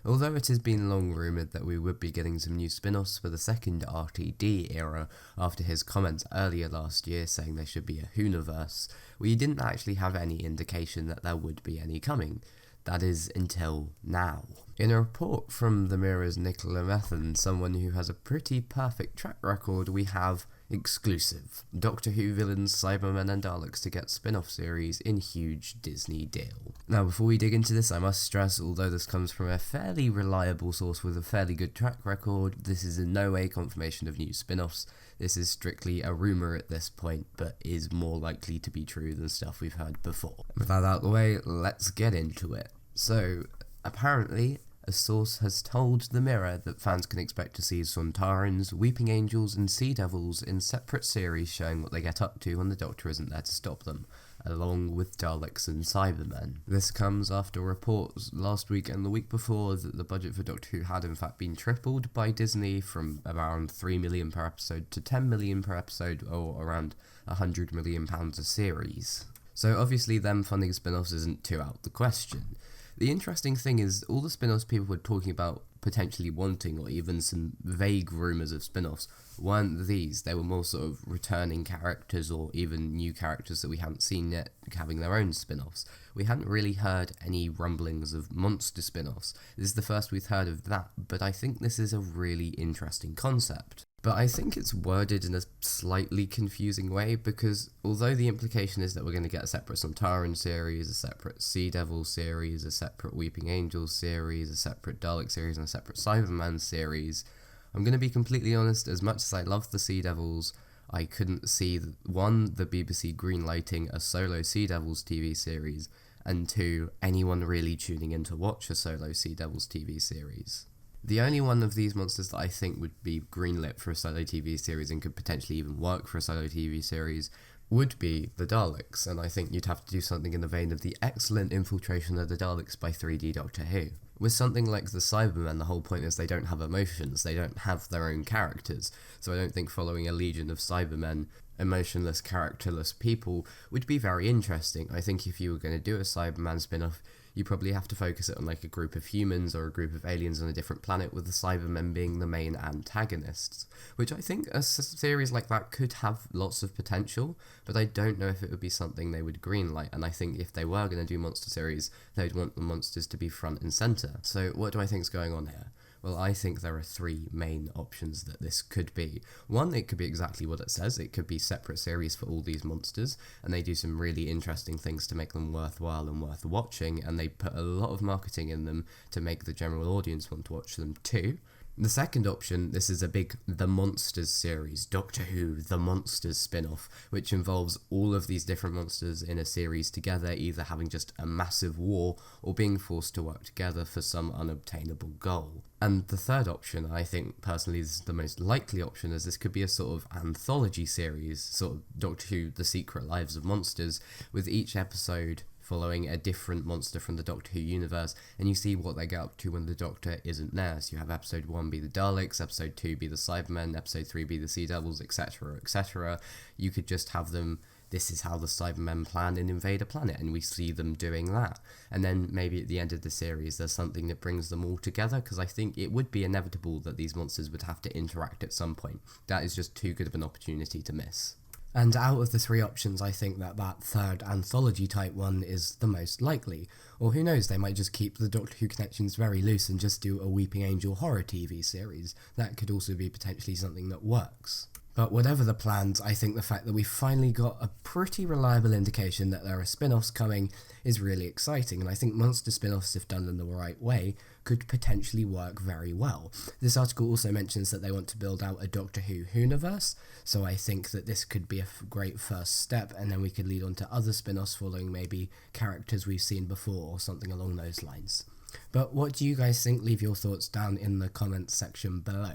Although it has been long rumoured that we would be getting some new spin-offs for the second RTD era after his comments earlier last year saying there should be a Whoniverse, we didn't actually have any indication that there would be any coming. That is, until now. In a report from the Mirror's Nicola Methan, someone who has a pretty perfect track record, we have exclusive Doctor Who villains, Cybermen and Daleks to get spin-off series in huge Disney deal. Now before we dig into this, I must stress, although this comes from a fairly reliable source with a fairly good track record, this is in no way confirmation of new spin-offs. This is strictly a rumour at this point, but is more likely to be true than stuff we've heard before. With that out of the way, let's get into it. So, apparently, a source has told the Mirror that fans can expect to see Sontarans, Weeping Angels and Sea Devils in separate series showing what they get up to when the Doctor isn't there to stop them, along with Daleks and Cybermen. This comes after reports last week and the week before that the budget for Doctor Who had in fact been tripled by Disney from around £3 million per episode to £10 million per episode, or around £100 million a series. So obviously them funding spin-offs isn't too out the question. The interesting thing is, all the spin-offs people were talking about potentially wanting, or even some vague rumours of spin-offs, weren't these. They were more sort of returning characters, or even new characters that we hadn't seen yet having their own spin-offs. We hadn't really heard any rumblings of monster spin-offs. This is the first we've heard of that, but I think this is a really interesting concept. But I think it's worded in a slightly confusing way, because although the implication is that we're going to get a separate Sontaran series, a separate Sea Devil series, a separate Weeping Angel series, a separate Dalek series, and a separate Cyberman series, I'm going to be completely honest, as much as I love the Sea Devils, I couldn't see, one, the BBC greenlighting a solo Sea Devils TV series, and two, anyone really tuning in to watch a solo Sea Devils TV series. The only one of these monsters that I think would be greenlit for a solo TV series and could potentially even work for a solo TV series would be the Daleks, and I think you'd have to do something in the vein of the excellent infiltration of the Daleks by 3D Doctor Who. With something like the Cybermen, the whole point is they don't have emotions, they don't have their own characters, so I don't think following a legion of Cybermen, emotionless, characterless people, would be very interesting. I think if you were going to do a Cyberman spin-off, you probably have to focus it on like a group of humans or a group of aliens on a different planet, with the Cybermen being the main antagonists, which I think a series like that could have lots of potential, but I don't know if it would be something they would greenlight, and I think if they were going to do monster series, they'd want the monsters to be front and centre. So what do I think is going on here? Well, I think there are three main options that this could be. One, it could be exactly what it says. It could be separate series for all these monsters, and they do some really interesting things to make them worthwhile and worth watching, and they put a lot of marketing in them to make the general audience want to watch them too. The second option, this is a big The Monsters series, Doctor Who The Monsters spin-off, which involves all of these different monsters in a series together, either having just a massive war or being forced to work together for some unobtainable goal. And the third option, I think personally this is the most likely option, as this could be a sort of anthology series, sort of Doctor Who The Secret Lives of Monsters, with each episode following a different monster from the Doctor Who universe, and you see what they get up to when the Doctor isn't there. So you have episode 1 be the Daleks, episode 2 be the Cybermen, episode 3 be the Sea Devils, etc, etc. You could just have them, this is how the Cybermen plan and invade a planet, and we see them doing that. And then maybe at the end of the series there's something that brings them all together, because I think it would be inevitable that these monsters would have to interact at some point. That is just too good of an opportunity to miss. And out of the three options, I think that third anthology type one is the most likely. Or who knows, they might just keep the Doctor Who connections very loose and just do a Weeping Angel horror TV series. That could also be potentially something that works. But whatever the plans, I think the fact that we finally got a pretty reliable indication that there are spin-offs coming is really exciting, and I think monster spin-offs, if done in the right way, could potentially work very well. This article also mentions that they want to build out a Doctor Who Whoniverse, so I think that this could be a great first step, and then we could lead on to other spin-offs following maybe characters we've seen before or something along those lines. But what do you guys think? Leave your thoughts down in the comments section below.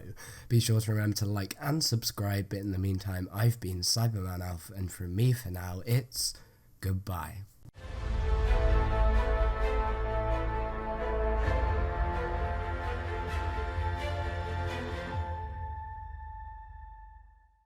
Be sure to remember to like and subscribe, but in the meantime, I've been Cyberman Alf, and from me for now, it's goodbye.